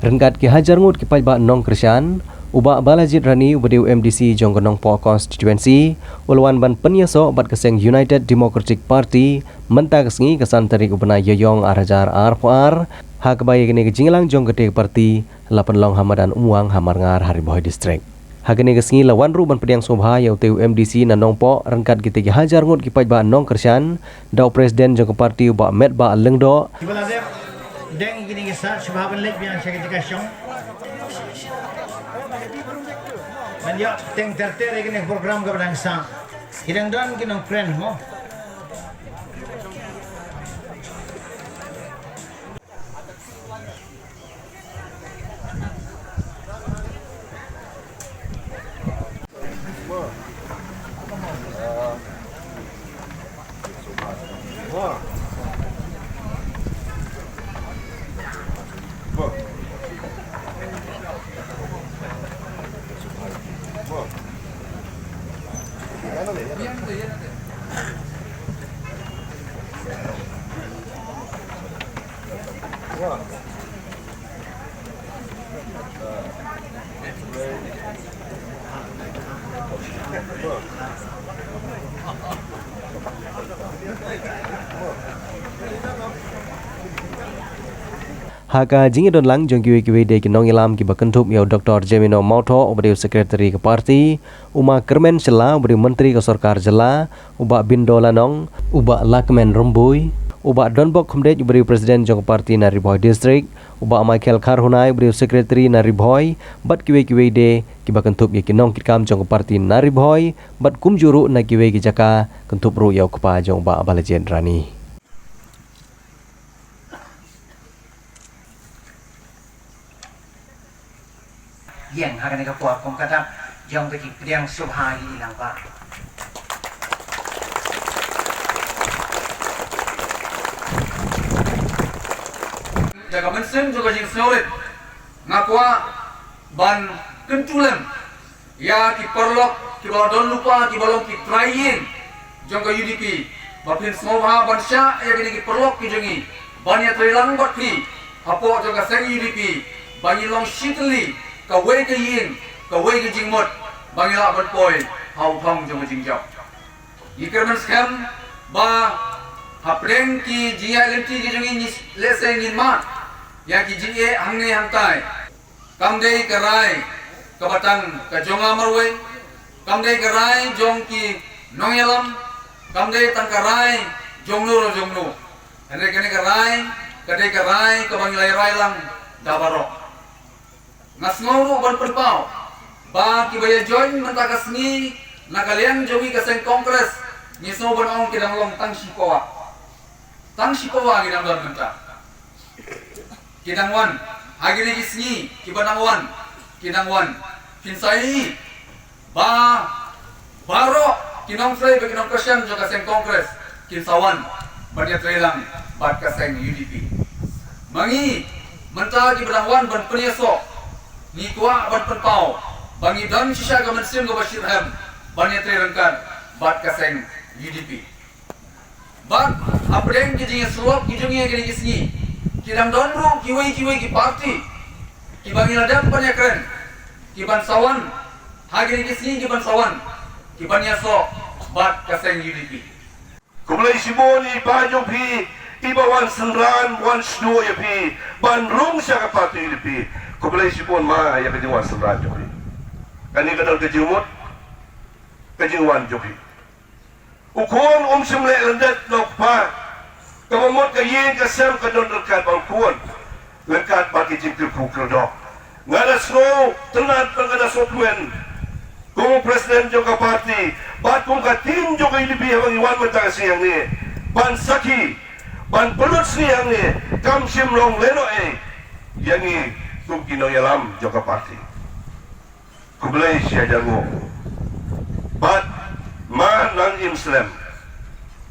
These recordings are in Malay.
Rengkat ki hajar ngut ki pajba nong Krishan, ubak Balajid Rani ubadiu MDC jonggonong po constituency, ulwan ban penyaso bat keseng United Democratic Party, mentak sengi kesan tarik ubana yoyong arajar arpoar, hak bayi kini kejinglang jong gede parti, lapan long hamadan umuang hamar ngar Hariboy District. Hak ini kesengi lawan ru ban pediang sobha yau teu MDC na nong po rengkat ki tegi hajar ngut ki pajba nong Krishan, dau presiden jong parti ubak met ba lengdo. Deng gini kisah sebab lek biang saya education. Menjak teng terter gini program ke bangsa. Hidang don gini friend mo. Haka jingi don lang jong kiwe de kinong ilam ki bakentup yau Dr. Jemino Mauto ubadiu sekretari ke parti, Uma Kermen Sela ubadiu menteri ke Sorkar Jela, Uba Bindo Lanong, Uba Lakmen Rembui, Uba Donbok Khumdet ubadiu presiden jong parti Hariboy District, Uba Michael Karhunai ubadiu sekretari Hariboy, bat kiwe de ki bakentup ya kinong kitkam jong parti Hariboy, bat kumjuru na kiwe ki jaka kentup ru yau kepa jong ba Balajid Rani. Yang hakan ika puak kong kata yang bagi pediang subhai ilang pak. Jaga mensen juga jing snorit ngakwa ban kentulen ya ki perlok ki balon lupa ki balon ki trayin jongga UDP bapin smobha ban sya ya gini ki perlok ki jongi ban ya trilang bat ki apo jongga seng UDP banyi long shitli kawai ke yin, kawai ke jingmut, bangila berpoi, hau thong jong jingjau. Ikerman scam, ba hapreng ki jia lenti ki jongi lese ngin mat, ya ki jie hangne hangtai, kamdei kerai, kabatang kajonga marwei, kamdei kerai jong ki nongelam, kamdei tangkarai jong nu, hene kene kerai, kadei kerai kabangilai railang, dabarok. Ngasngau ban perpau ba ki baya join mentaka sengi nakalian jogi kaseng kongres ni so ban ong kidang long tang sikowa kidang don menta kidang wan agini ki sengi ki banang wan kidang wan kinsai ba baro kinong frei ba kinong kasyan jo kaseng kongres kinsawan banya trelang bat kaseng UDP mangi menta ki banang wan ban penyeso ni tua ban penpau bangi dan sisa gaman sim go bashir ham banya terengkan bat kaseng UDP bat apreng ki jinge suok ki jungi gini kisni kidang donru kiwei ki parti ki bangi ladam banya keren ki ban sawan hagini kisni ki ban sawan ki banya so bat kaseng UDP kumlai simoni bajong pi ibawan senran wan sdo ya pi ban rung sya ka parti UDP kumulai sipon ma ya kejiwan senran joki kani kadal kejimut kejiwan joki ukon semle lendet lokpa kamamut kayin kasem kadon rekat balkuan lekat bagi jingkir kukredok ngada snow tenat ngada sopwen kumu presiden joka parti bat kum ka tim joka ilibi habang iwan mentaka siang ni ban saki ban pelut siang ni kam sim long leno yangi kum kino yalam joka parti kublai sia jango bat ma nang imslem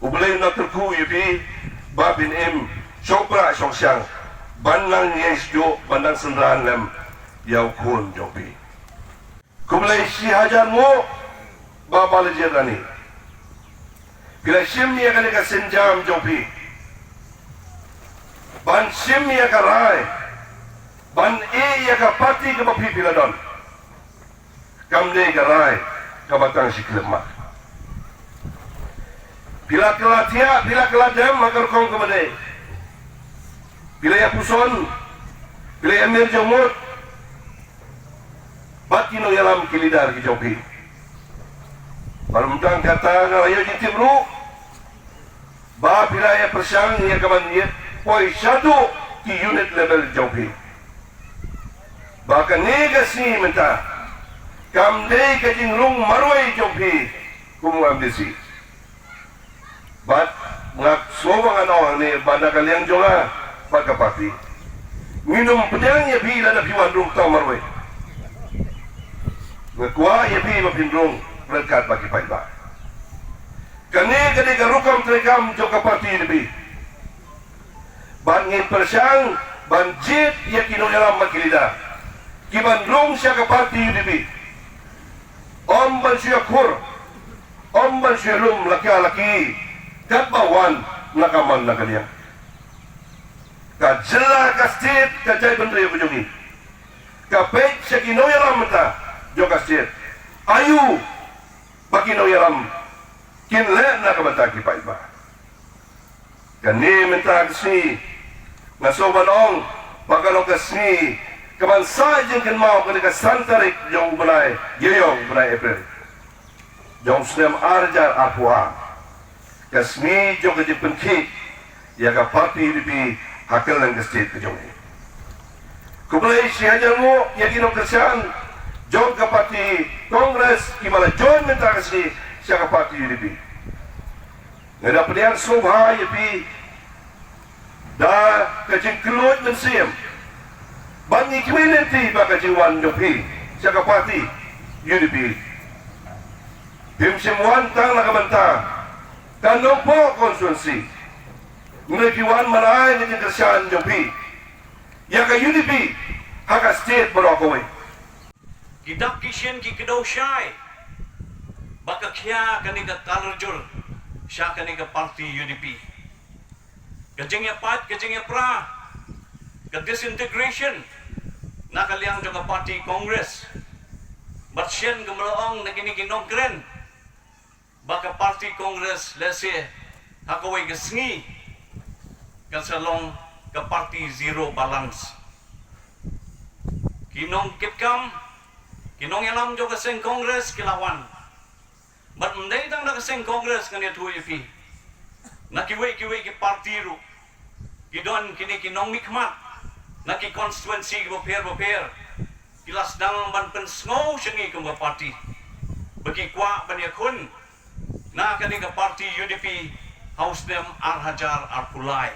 ublai na terku yubi babin im chopra songsyang banang yesjo bandang senran lem yau kun jopi kublai sia jango babal jerani kila sim ya kan ka senjam jopi ban sim ya karai ban ya ka parti ka pipiladon kamde garai ka batang siklemak bila kelatia bila keladam agar kong kemade bila ya puson bila ya mir jomut batino yalam kilidar ki jopi Parumtang kata ngalayo di timru ba bila ya persang ya kaman ya poi satu ki unit level jopi bahkan negasi menta kamde ka jingrung marwai jopi kumam desi bat ngak sobang ano ni banda kaliang jonga pagkapati minum pedang ya bi lada piwan rung tau marwai ngakwa ya bi mapindrung berkat bagi paiba kani kani garukam trekam jokapati lebih ban ngin persang ban jit ya kinoyalam makilida kiban rung siya kapati lebih om ban siya kur om ban siya lum laki-laki katbawan nakaman na kaniya kajela kastit kajay bendaya kujongi kapit siya kinoyalam mata jokastit ayu Bakino yaram kinle na kabataki pa iba. Kani minta kasi nasobanong pagkalong kasi kamansa dyan kan mau kani ka santarik yung balay yeyong balay April. Yung sinem arjar apua kasmi yung kajip penkik ya ka parti lipi hakil ng kastit kajong. Kubalay siya dyan mo yakinong kasyan John kapati Kongres imala John minta kasi siya kapati UDP. Ngada pedian sobha UDP da kajing kelut dan siem. Bangi community ba kajing wan UDP siya kapati UDP. Bimsim wan tang nakamanta tanong po konstituensi. Ngkiwan malay kajing kerjaan UDP. Ya ka UDP haka state berokoi. Kidak kisyen ki kedaw syai baka kya kaniga talarjur siya kaniga party UDP kajing ya pat kajing ya pra ka disintegration nakaliang juga party Congress batsyen gemelaong naginiginog kren baka party Congress lese hakaway gasngi kasalong ka party zero balance kinong kitkam Kinong yalam jo kaseng Kongres kilawan. But mday tang na kaseng Kongres kanya tuwi Nakiwe ki parti ru. Gidon kini kinong mikmat. Naki constituency boper. Kilas dang ban pensngo syengi kung parti. Bagi kwa banyakun. Na kani ka parti UDP House dem Arhajar Arpulai.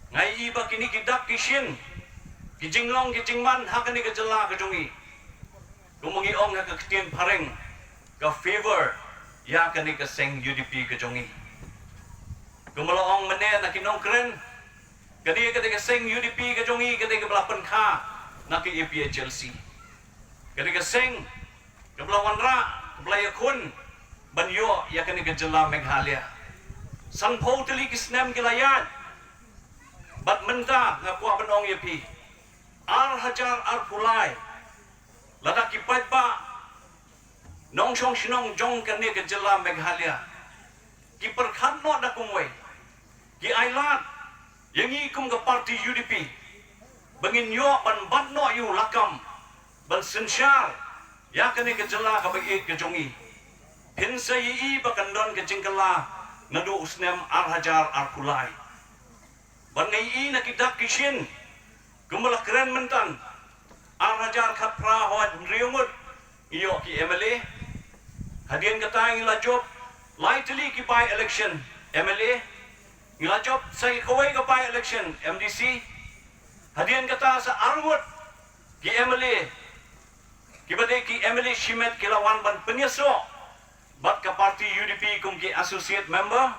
Ngai iba kini kidak kisyin. Kijinglong kijingman hakani ka jala kajongi. Kumungiong nga kaktin pareng ka favor ya kani ka seng UDP kajongi. Kumalaong mane na kinongkren kani ka seng UDP kajongi kani ka belapan ka na ki EPHLC. Kani ka seng kablawan ra kablayakun banyo ya kani ka jala Meghalaya. Sanpo tili kisnem gilayan. Bat menta nga kuha banong UDP. Arhajar Arpulai Lada kipat ba nong song sinong jong kani ke jela Meghalaya ki perkhan no da kumwe ki ailat yang ikum ke parti UDP bangin yo ban no yu lakam ban sensyar ya kani ke jela ka bagi ke jongi hinsa yi bakandon ke jingkala nadu usnem Arhajar Arpulai ban ngai nakidak kishin kumala keren mentan Arhajar Khapra Hawad Riumut iyo ki MLA hadian kata ngila job lightly ki by election MLA ngila job sa kawai ka by election MDC hadian kata sa Armut ki MLA ki badai ki MLA Shimet kilawan ban penyeso bat ka parti UDP kum ki associate member